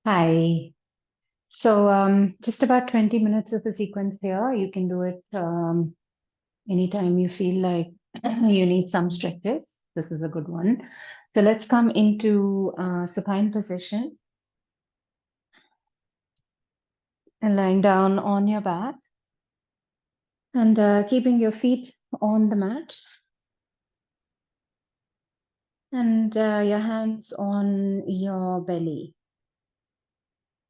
Hi. So just about 20 minutes of a sequence here. You can do it anytime you feel like you need some stretches. This is a good one. So let's come into supine position and lying down on your back and keeping your feet on the mat and your hands on your belly,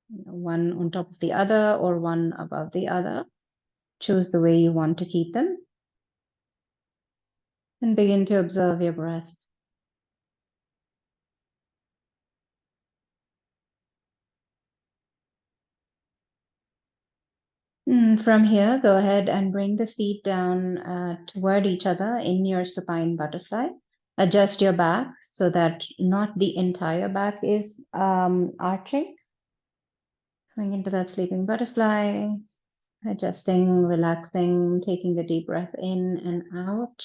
one on top of the other or one above the other. Choose the way you want to keep them and begin to observe your breath. From here, go ahead and bring the feet down toward each other in your supine butterfly. Adjust your back so that not the entire back is arching. Coming into that sleeping butterfly, adjusting, relaxing, taking the deep breath in and out.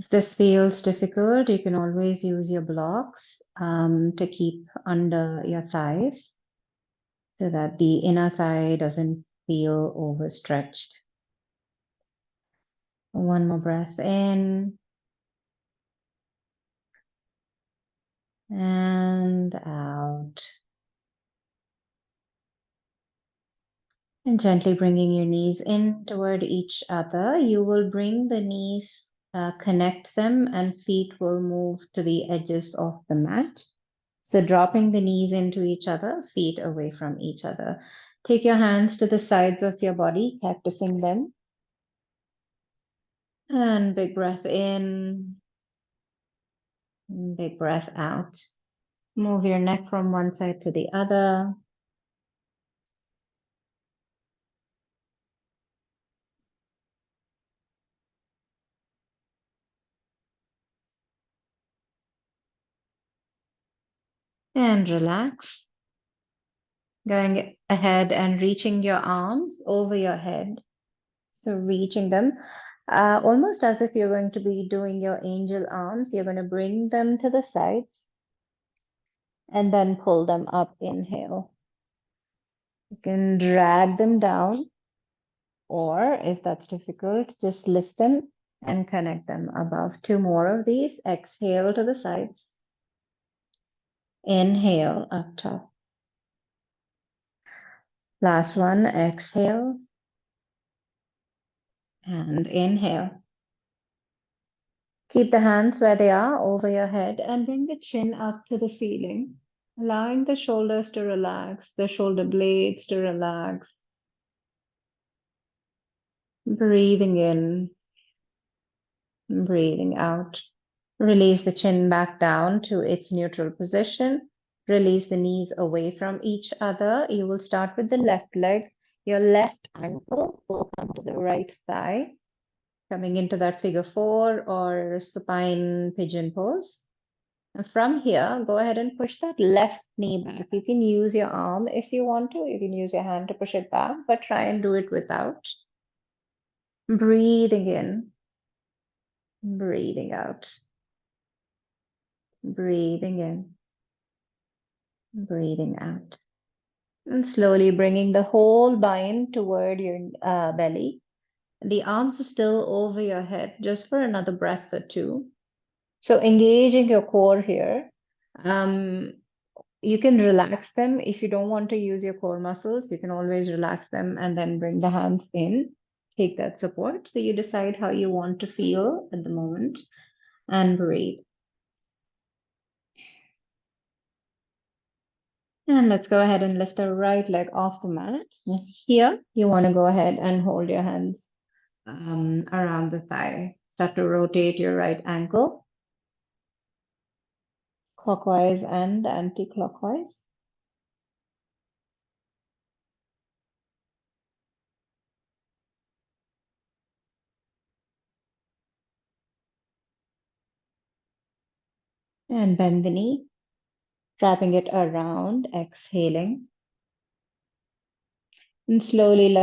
If this feels difficult, you can always use your blocks to keep under your thighs so that the inner thigh doesn't feel overstretched. One more breath in and out. And gently bringing your knees in toward each other. You will bring the knees, connect them, and feet will move to the edges of the mat. So dropping the knees into each other, feet away from each other. Take your hands to the sides of your body, cactusing them. And big breath in, big breath out. Move your neck from one side to the other. And relax. Going ahead and reaching your arms over your head. So reaching them almost as if you're going to be doing your angel arms. You're going to bring them to the sides and then pull them up. Inhale. You can drag them down, or if that's difficult, just lift them and connect them above. Two more of these. Exhale to the sides. Inhale up top. Last one. Exhale and inhale. Keep the hands where they are over your head and bring the chin up to the ceiling, allowing the shoulders to relax, the shoulder blades to relax. Breathing in, breathing out. Release the chin back down to its neutral position. Release the knees away from each other. You will start with the left leg. Your left ankle will come to the right thigh, coming into that figure four or supine pigeon pose. And from here, go ahead and push that left knee back. You can use your arm if you want to. You can use your hand to push it back, but try and do it without. Breathing in, breathing out. Breathing in, breathing out. And slowly bringing the whole bind toward your belly. The arms are still over your head, just for another breath or two. So engaging your core here. You can relax them. If you don't want to use your core muscles, you can always relax them and then bring the hands in. Take that support. So you decide how you want to feel at the moment and breathe. And let's go ahead and lift the right leg off the mat. Here, you want to go ahead and hold your hands around the thigh. Start to rotate your right ankle clockwise and anti-clockwise. And bend the knee, wrapping it around, exhaling. And slowly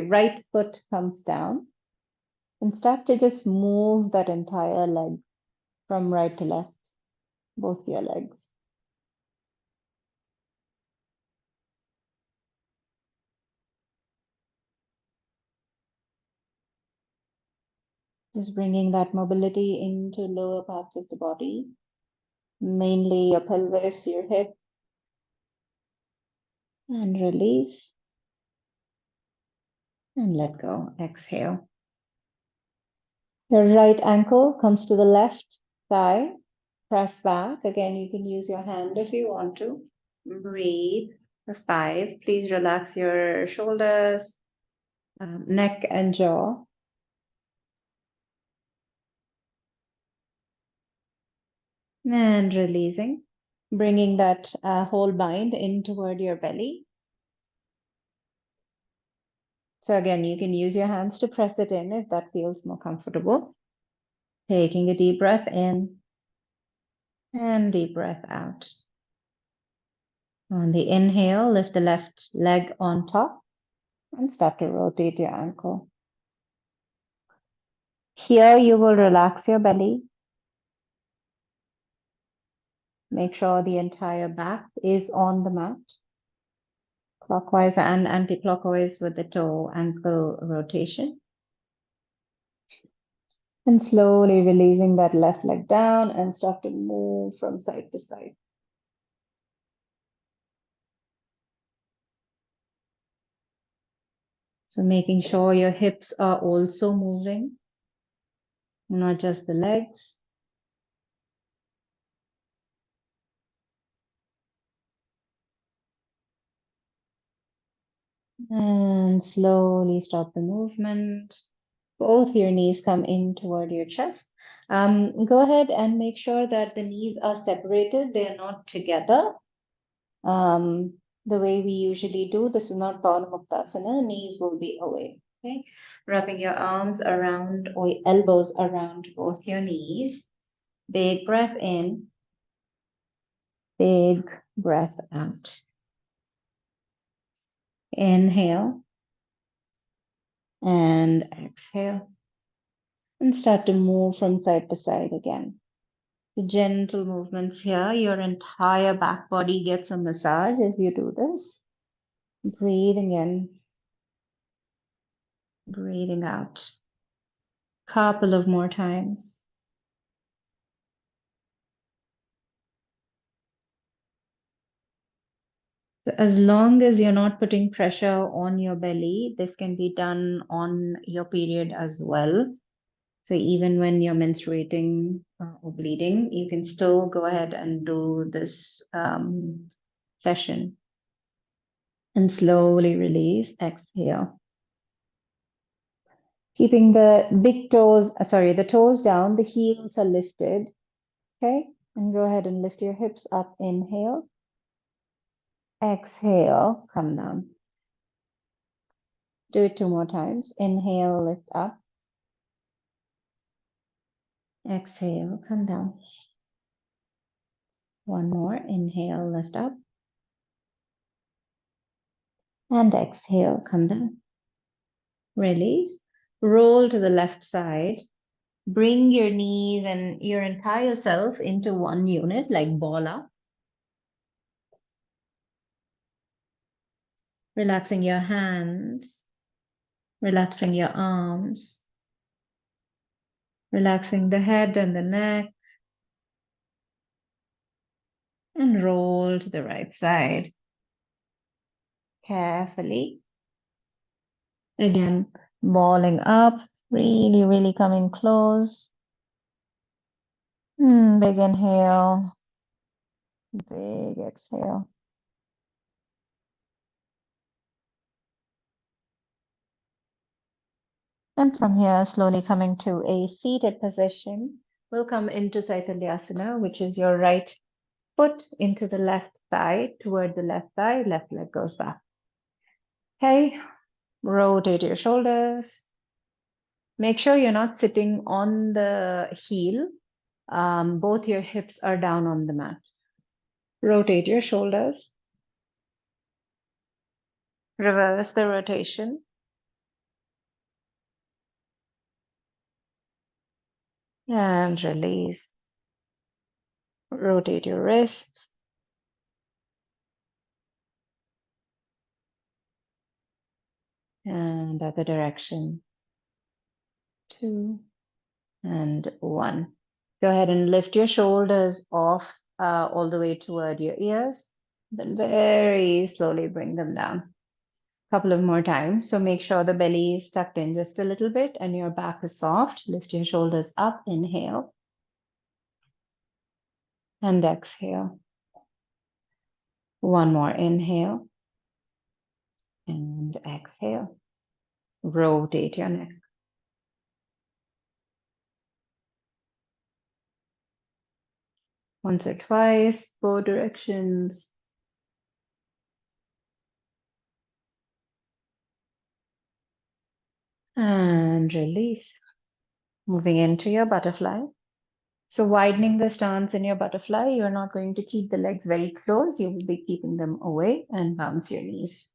right foot comes down. And start to just move that entire leg from right to left, both your legs. Just bringing that mobility into lower parts of the body, mainly your pelvis, your hip, and release and let go. Exhale. Your right ankle comes to the left thigh. Press back. Again, you can use your hand if you want to. Breathe for 5. Please relax your shoulders, neck, and jaw. And releasing, bringing that whole bind in toward your belly. So again, you can use your hands to press it in if that feels more comfortable. Taking a deep breath in and deep breath out. On the inhale, lift the left leg on top and start to rotate your ankle. Here you will relax your belly. Make sure the entire back is on the mat, clockwise and anti-clockwise with the toe ankle rotation. And slowly releasing that left leg down and start to move from side to side. So making sure your hips are also moving, not just the legs. And slowly stop the movement. Both your knees come in toward your chest. Go ahead and make sure that the knees are separated. They are not together. The way we usually do, this is not Pavanamuktasana, knees will be away. Okay, wrapping your arms around or elbows around both your knees. Big breath in, big breath out. Inhale and exhale. And start to move from side to side again. The gentle movements here, your entire back body gets a massage as you do this. Breathing in, breathing out. Couple of more times. So as long as you're not putting pressure on your belly, this can be done on your period as well. So even when you're menstruating or bleeding, you can still go ahead and do this session. And slowly release, exhale. Keeping the big toes, the toes down, the heels are lifted. Okay, and go ahead and lift your hips up, inhale. Exhale, come down. Do it 2 more times. Inhale, lift up. Exhale, come down. 1 more. Inhale, lift up. And exhale, come down. Release. Roll to the left side. Bring your knees and your entire self into one unit, like ball up. Relaxing your hands. Relaxing your arms. Relaxing the head and the neck. And roll to the right side. Carefully. Again, balling up, really, really coming close. Big inhale, big exhale. And from here, slowly coming to a seated position, we'll come into Saityalyasana, which is your right foot into the left thigh, toward the left thigh, left leg goes back. Okay, rotate your shoulders. Make sure you're not sitting on the heel. Both your hips are down on the mat. Rotate your shoulders. Reverse the rotation. And release. Rotate your wrists. And other direction. 2 and 1. Go ahead and lift your shoulders off all the way toward your ears. Then very slowly bring them down. Couple of more times. So make sure the belly is tucked in just a little bit and your back is soft. Lift your shoulders up. Inhale. And exhale. One more inhale and exhale. Rotate your neck. Once or twice, both directions. And release. Moving into your butterfly. So widening the stance in your butterfly, you're not going to keep the legs very close. You will be keeping them away and bounce your knees.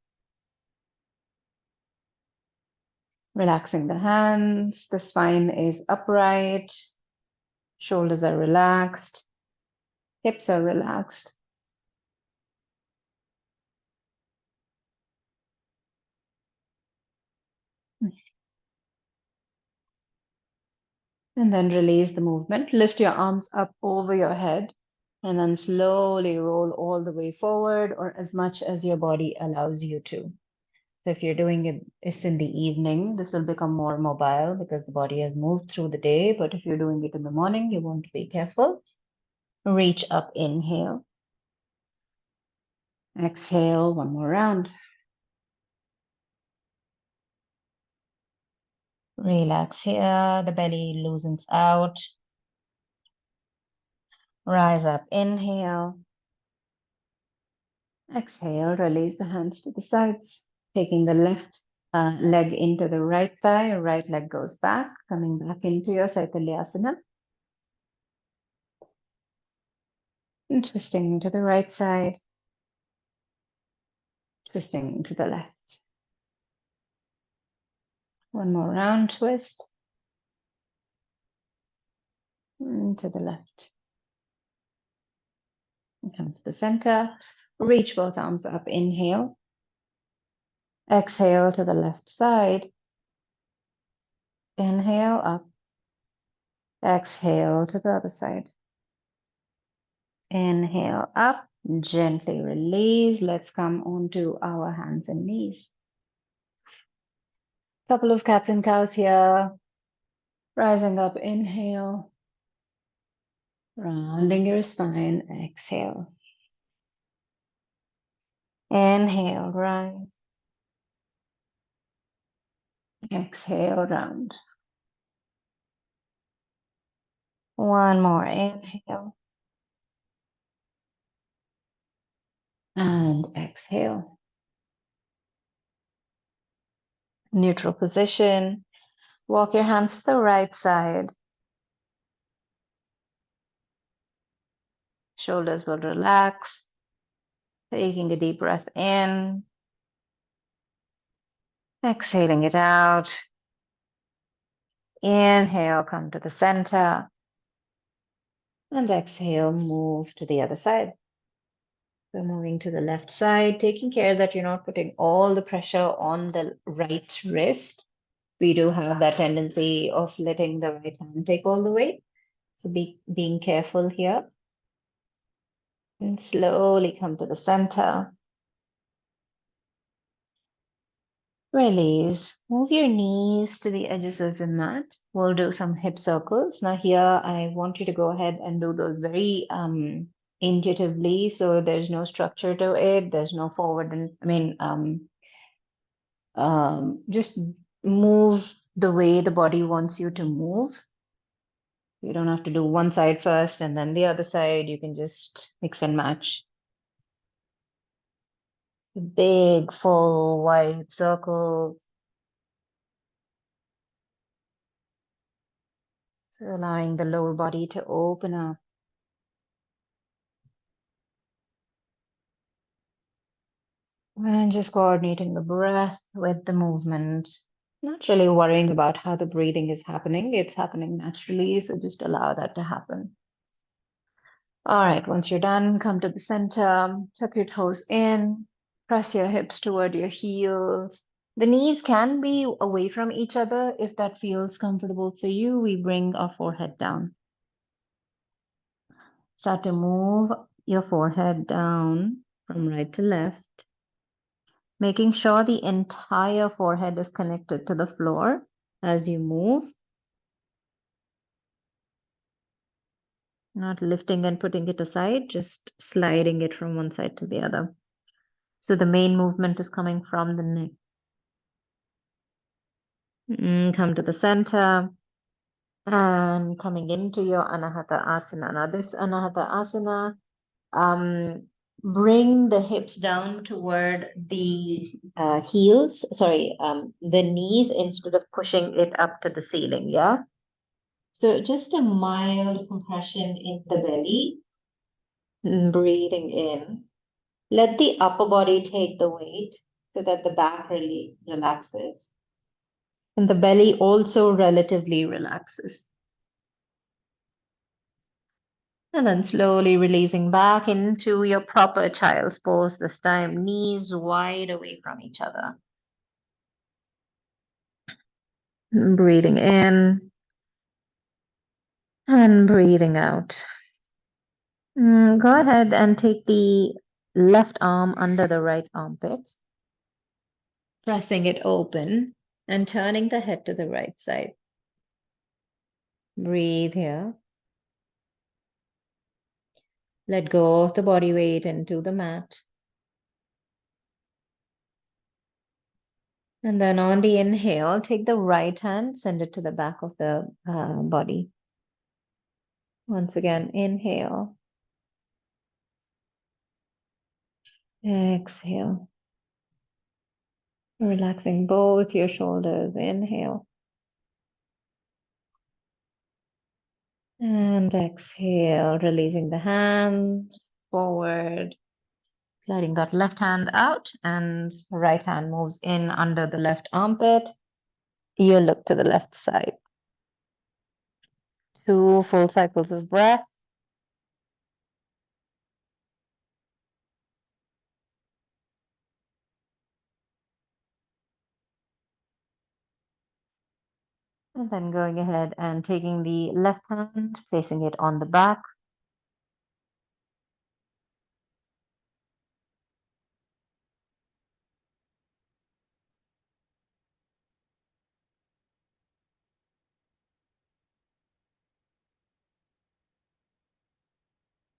Relaxing the hands. The spine is upright. Shoulders are relaxed. Hips are relaxed. And then release the movement. Lift your arms up over your head and then slowly roll all the way forward or as much as your body allows you to. So if you're doing it in the evening, this will become more mobile because the body has moved through the day. But if you're doing it in the morning, you want to be careful. Reach up, inhale. Exhale, one more round. Relax here, the belly loosens out. Rise up, inhale. Exhale, release the hands to the sides, taking the left leg into the right thigh, right leg goes back, coming back into your Saitalyasana. And twisting to the right side, twisting to the left. One more round twist. And to the left. And come to the center. Reach both arms up, inhale. Exhale to the left side. Inhale up. Exhale to the other side. Inhale up, gently release. Let's come onto our hands and knees. Couple of cats and cows here. Rising up, inhale. Rounding your spine, exhale. Inhale, rise. Exhale, round. One more inhale. And exhale. Neutral position. Walk your hands to the right side. Shoulders will relax. Taking a deep breath in. Exhaling it out. Inhale, come to the center. And exhale, move to the other side. So moving to the left side, taking care that you're not putting all the pressure on the right wrist. We do have that tendency of letting the right hand take all the weight. So being careful here. And slowly come to the center. Release. Move your knees to the edges of the mat. We'll do some hip circles. Now here, I want you to go ahead and do those very intuitively. So there's no structure to it. There's no forward and just move the way the body wants you to move. You don't have to do one side first and then the other side. You can just mix and match. Big, full, wide circles. So allowing the lower body to open up. And just coordinating the breath with the movement. Not really worrying about how the breathing is happening. It's happening naturally, so just allow that to happen. All right, once you're done, come to the center, tuck your toes in, press your hips toward your heels. The knees can be away from each other if that feels comfortable for you. We bring our forehead down. Start to move your forehead down from right to left, making sure the entire forehead is connected to the floor as you move, not lifting and putting it aside, just sliding it from one side to the other. So the main movement is coming from the neck. Come to the center and coming into your Anahata Asana. Now, this Anahata Asana, bring the hips down toward the heels, sorry, the knees instead of pushing it up to the ceiling. Yeah. So just a mild compression in the belly, breathing in. Let the upper body take the weight so that the back really relaxes. And the belly also relatively relaxes. And then slowly releasing back into your proper child's pose this time, knees wide away from each other. Breathing in and breathing out. Go ahead and take the left arm under the right armpit, pressing it open and turning the head to the right side. Breathe here. Let go of the body weight into the mat. And then on the inhale, take the right hand, send it to the back of the body. Once again, inhale. Exhale. Relaxing both your shoulders. Inhale. And exhale, releasing the hands forward, letting that left hand out, and right hand moves in under the left armpit. You look to the left side. 2 full cycles of breath. And then going ahead and taking the left hand, placing it on the back.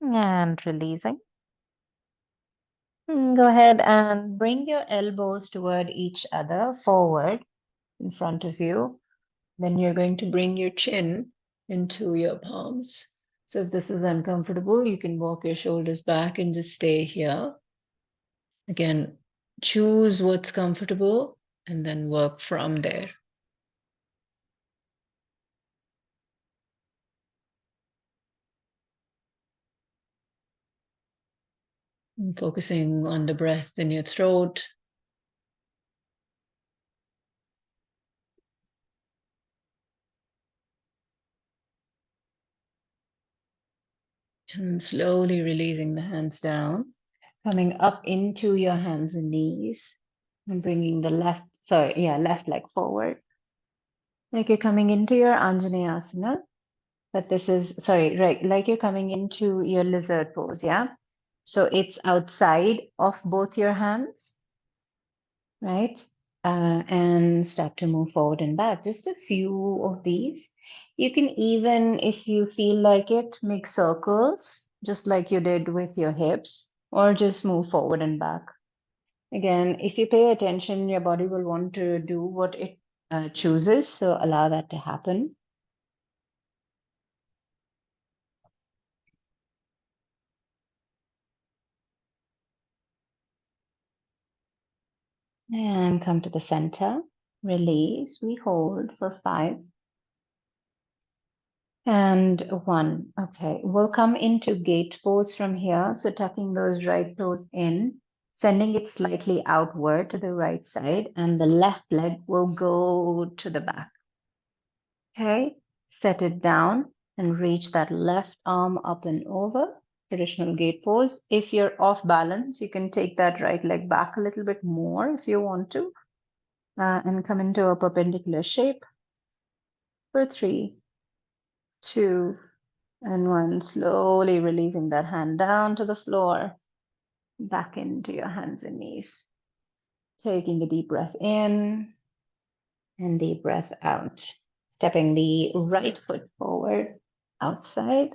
And releasing. Go ahead and bring your elbows toward each other, forward in front of you. Then you're going to bring your chin into your palms. So if this is uncomfortable, you can walk your shoulders back and just stay here. Again, choose what's comfortable and then work from there. And focusing on the breath in your throat. And slowly releasing the hands down, coming up into your hands and knees, and bringing the left leg forward. Like you're coming into your Anjaneyasana, but this is, sorry, right, like you're coming into your lizard pose, yeah? So it's outside of both your hands, right? And start to move forward and back. Just a few of these. You can even, if you feel like it, make circles, just like you did with your hips, or just move forward and back. Again, if you pay attention, your body will want to do what it chooses, so allow that to happen. And come to the center, release, we hold for 5 and 1. Okay, we'll come into gate pose from here. So tucking those right toes in, sending it slightly outward to the right side, and the left leg will go to the back. Okay, set it down and reach that left arm up and over, traditional gate pose. If you're off balance, you can take that right leg back a little bit more if you want to, and come into a perpendicular shape for 3, 2, and 1. Slowly releasing that hand down to the floor, back into your hands and knees. Taking a deep breath in and deep breath out. Stepping the right foot forward, outside,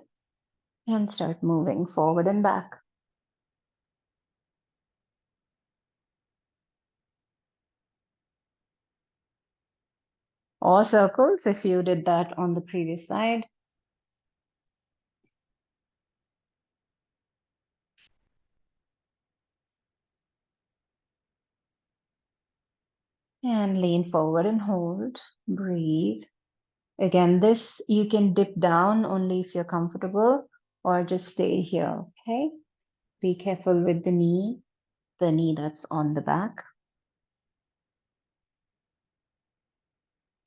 and start moving forward and back. Or circles if you did that on the previous side. And lean forward and hold. Breathe. Again, this you can dip down only if you're comfortable, or just stay here, okay? Be careful with the knee that's on the back.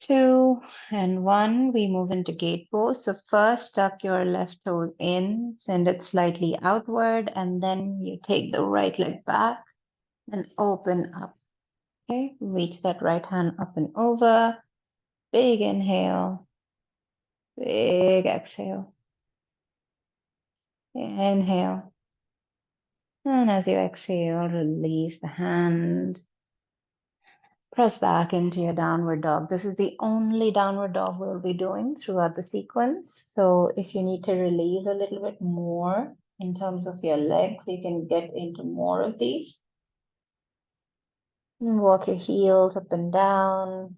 2 and 1, we move into gate pose. So first tuck your left toes in, send it slightly outward, and then you take the right leg back and open up. Okay, reach that right hand up and over. Big inhale, big exhale. Inhale. And as you exhale, release the hand. Press back into your downward dog. This is the only downward dog we'll be doing throughout the sequence. So if you need to release a little bit more in terms of your legs, you can get into more of these. And walk your heels up and down.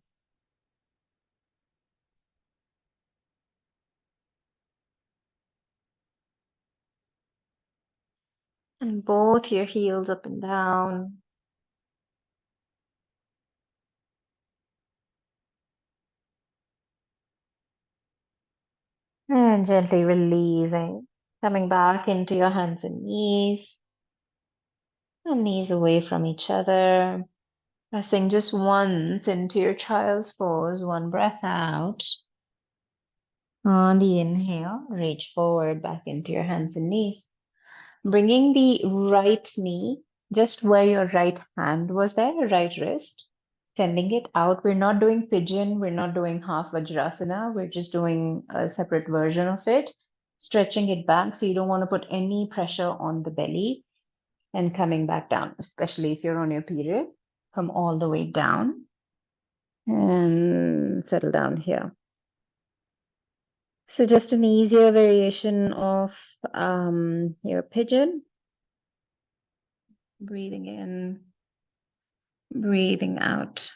And both your heels up and down. And gently releasing, coming back into your hands and knees away from each other. Pressing just once into your child's pose, one breath out. On the inhale, reach forward back into your hands and knees. Bringing the right knee just where your right hand was there, right wrist. Sending it out. We're not doing pigeon. We're not doing half Vajrasana. We're just doing a separate version of it. Stretching it back. So you don't want to put any pressure on the belly, and coming back down, especially if you're on your period. Come all the way down and settle down here. So just an easier variation of your pigeon. Breathing in, breathing out.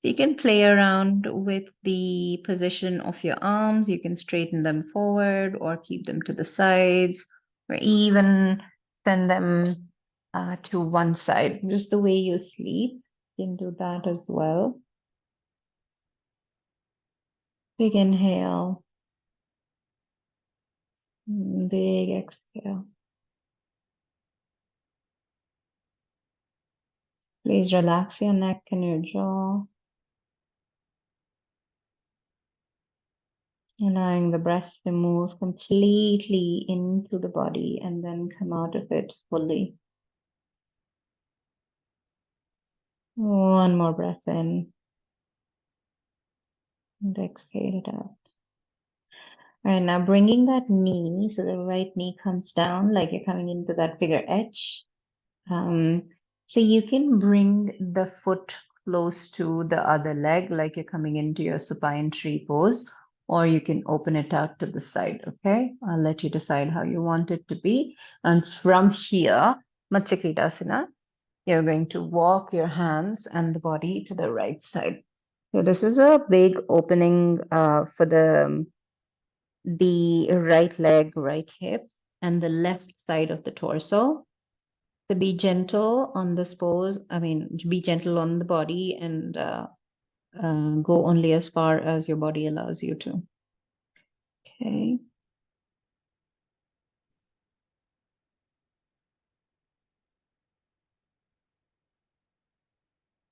You can play around with the position of your arms. You can straighten them forward or keep them to the sides, or even send them to one side, just the way you sleep. You can do that as well. Big inhale, big exhale. Please relax your neck and your jaw, allowing the breath to move completely into the body and then come out of it fully. One more breath in and exhale it out. All right, now bringing that knee, so the right knee comes down like you're coming into that figure H. So you can bring the foot close to the other leg, like you're coming into your supine tree pose, or you can open it out to the side, okay? I'll let you decide how you want it to be. And from here, Matsyakriyasana, you're going to walk your hands and the body to the right side. So this is a big opening for the right leg, right hip, and the left side of the torso. So be gentle on this pose. I mean, be gentle on the body and go only as far as your body allows you to. Okay.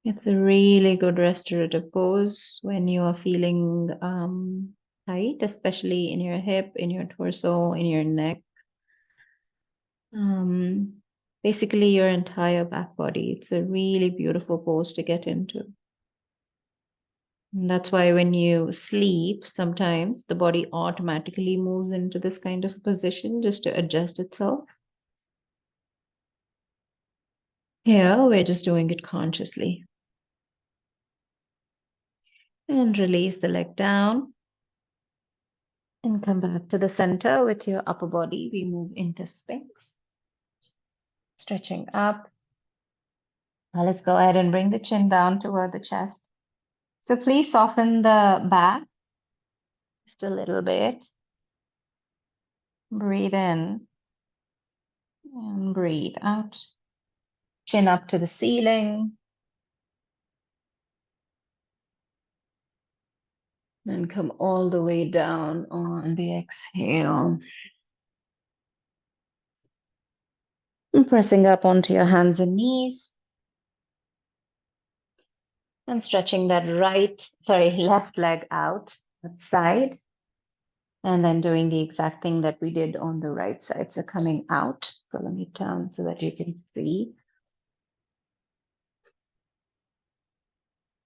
It's a really good restorative pose when you are feeling tight, especially in your hip, in your torso, in your neck. Um, Basically your entire back body. It's a really beautiful pose to get into. And that's why when you sleep, sometimes the body automatically moves into this kind of position just to adjust itself. Here, we're just doing it consciously. And release the leg down and come back to the center with your upper body. We move into Sphinx, stretching up. Now let's go ahead and bring the chin down toward the chest. So please soften the back just a little bit. Breathe in and breathe out. Chin up to the ceiling. And come all the way down on the exhale. And pressing up onto your hands and knees. And stretching that left leg out, that side. And then doing the exact thing that we did on the right side. So coming out. So let me turn so that you can see.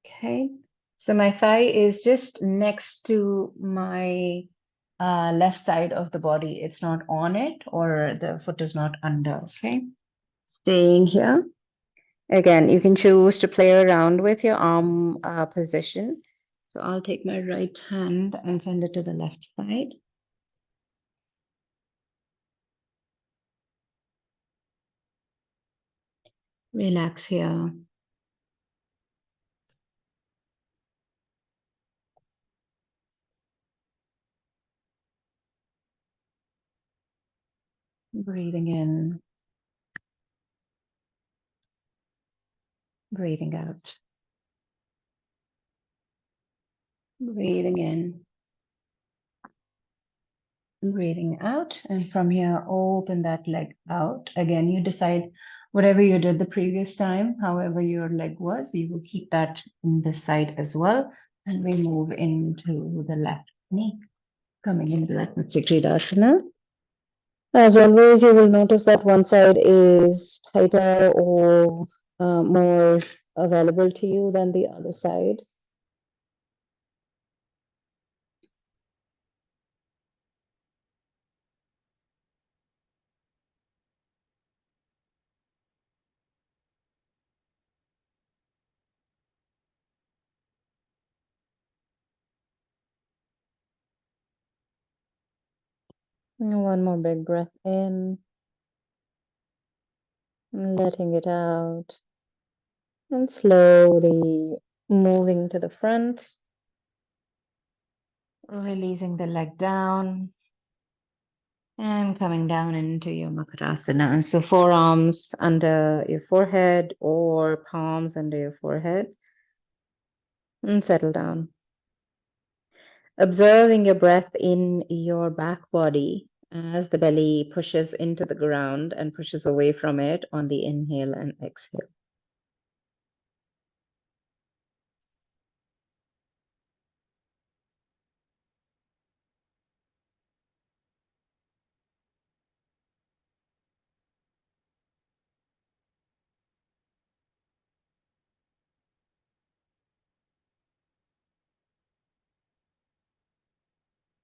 Okay. So my thigh is just next to my left side of the body. It's not on it, or the foot is not under. Okay. Staying here. Again, you can choose to play around with your arm position. So I'll take my right hand and send it to the left side. Relax here. Breathing in, breathing out. Breathing in, breathing out. And from here, open that leg out. Again, you decide whatever you did the previous time, however your leg was, you will keep that in this side as well. And we move into the left knee, coming into that Matsya. As always, you will notice that one side is tighter or more available to you than the other side. And one more big breath in, letting it out, and slowly moving to the front, releasing the leg down, and coming down into your Makarasana. So forearms under your forehead or palms under your forehead, and settle down. Observing your breath in your back body as the belly pushes into the ground and pushes away from it on the inhale and exhale.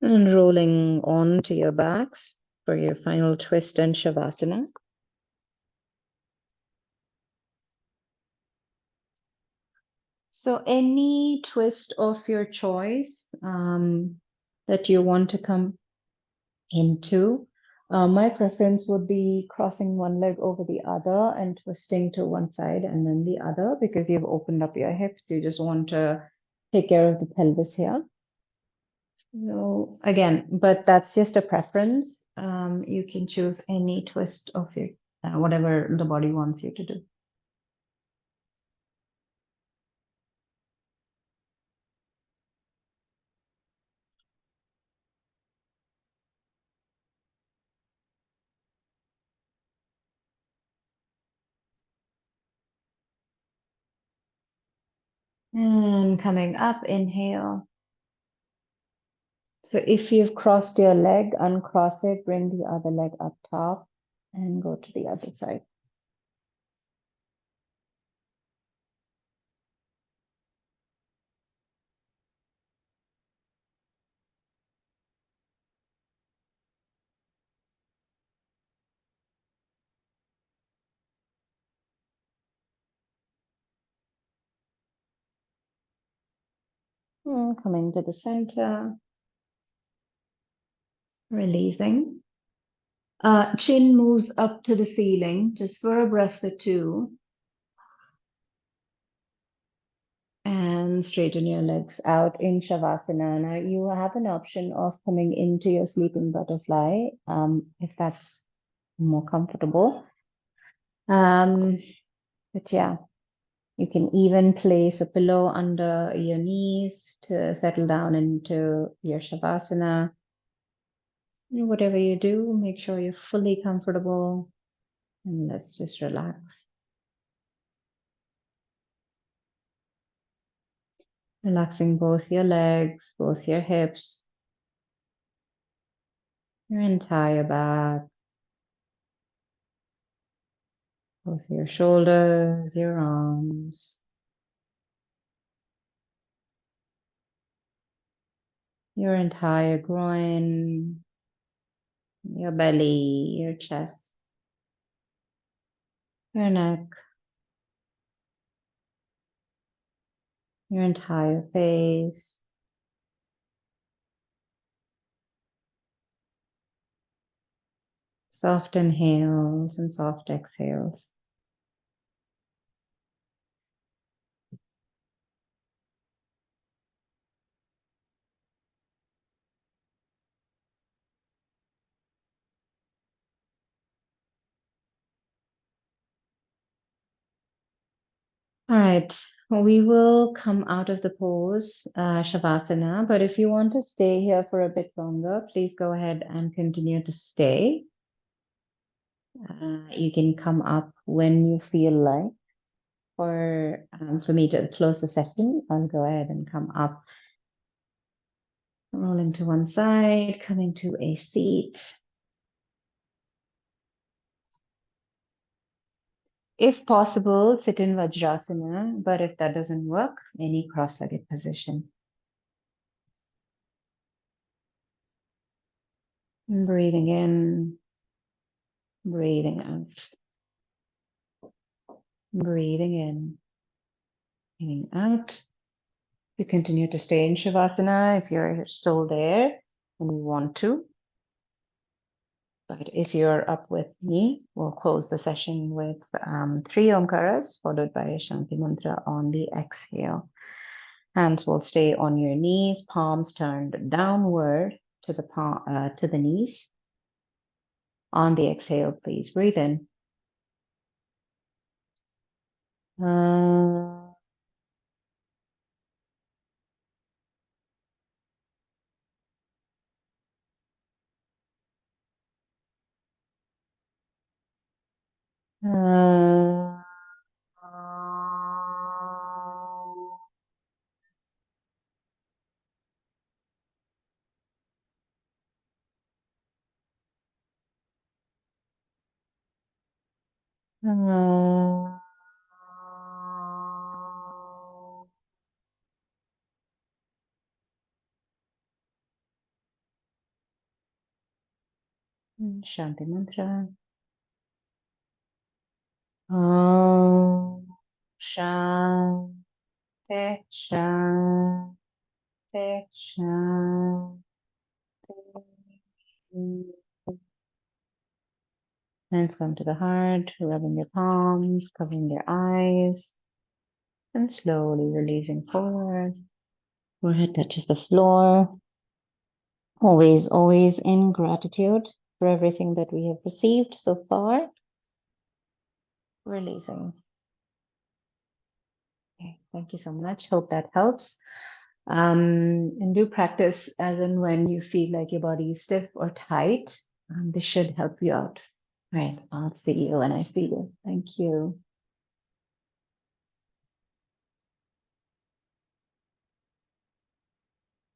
And rolling onto your backs for your final twist and Shavasana. So any twist of your choice that you want to come into. My preference would be crossing one leg over the other and twisting to one side and then the other, because you've opened up your hips. You just want to take care of the pelvis here. No, again, but that's just a preference. You can choose any twist of your whatever the body wants you to do. And coming up, inhale. So if you've crossed your leg, uncross it, bring the other leg up top and go to the other side. And coming to the center, releasing. Chin moves up to the ceiling, just for a breath or two. And straighten your legs out in Shavasana. Now you have an option of coming into your sleeping butterfly, if that's more comfortable. But yeah, you can even place a pillow under your knees to settle down into your Shavasana. Whatever you do, make sure you're fully comfortable and let's just relax. Relaxing both your legs, both your hips, your entire back, both your shoulders, your arms, your entire groin, your belly, your chest, your neck, your entire face. Soft inhales and soft exhales. All right, we will come out of the pose, Shavasana, but if you want to stay here for a bit longer, please go ahead and continue to stay. You can come up when you feel like. For me to close the session, I'll go ahead and come up, rolling to one side, coming to a seat. If possible, sit in Vajrasana, but if that doesn't work, any cross-legged position. And breathing in, breathing out. Breathing in, breathing out. You continue to stay in Shavasana if you're still there and you want to. But if you're up with me, we'll close the session with 3 Omkaras, followed by a Shanti Mantra on the exhale. Hands will stay on your knees, palms turned downward to the knees. On the exhale, please breathe in. Shanti Mantra. Om Shanti Shanti Shanti. Hands come to the heart, rubbing your palms, covering your eyes, and slowly releasing forward. Forehead touches the floor. Always, always in gratitude for everything that we have received so far. Releasing. Okay, thank you so much. Hope that helps. And do practice as and when you feel like your body is stiff or tight. This should help you out. All right, I'll see you when I see you. Thank you.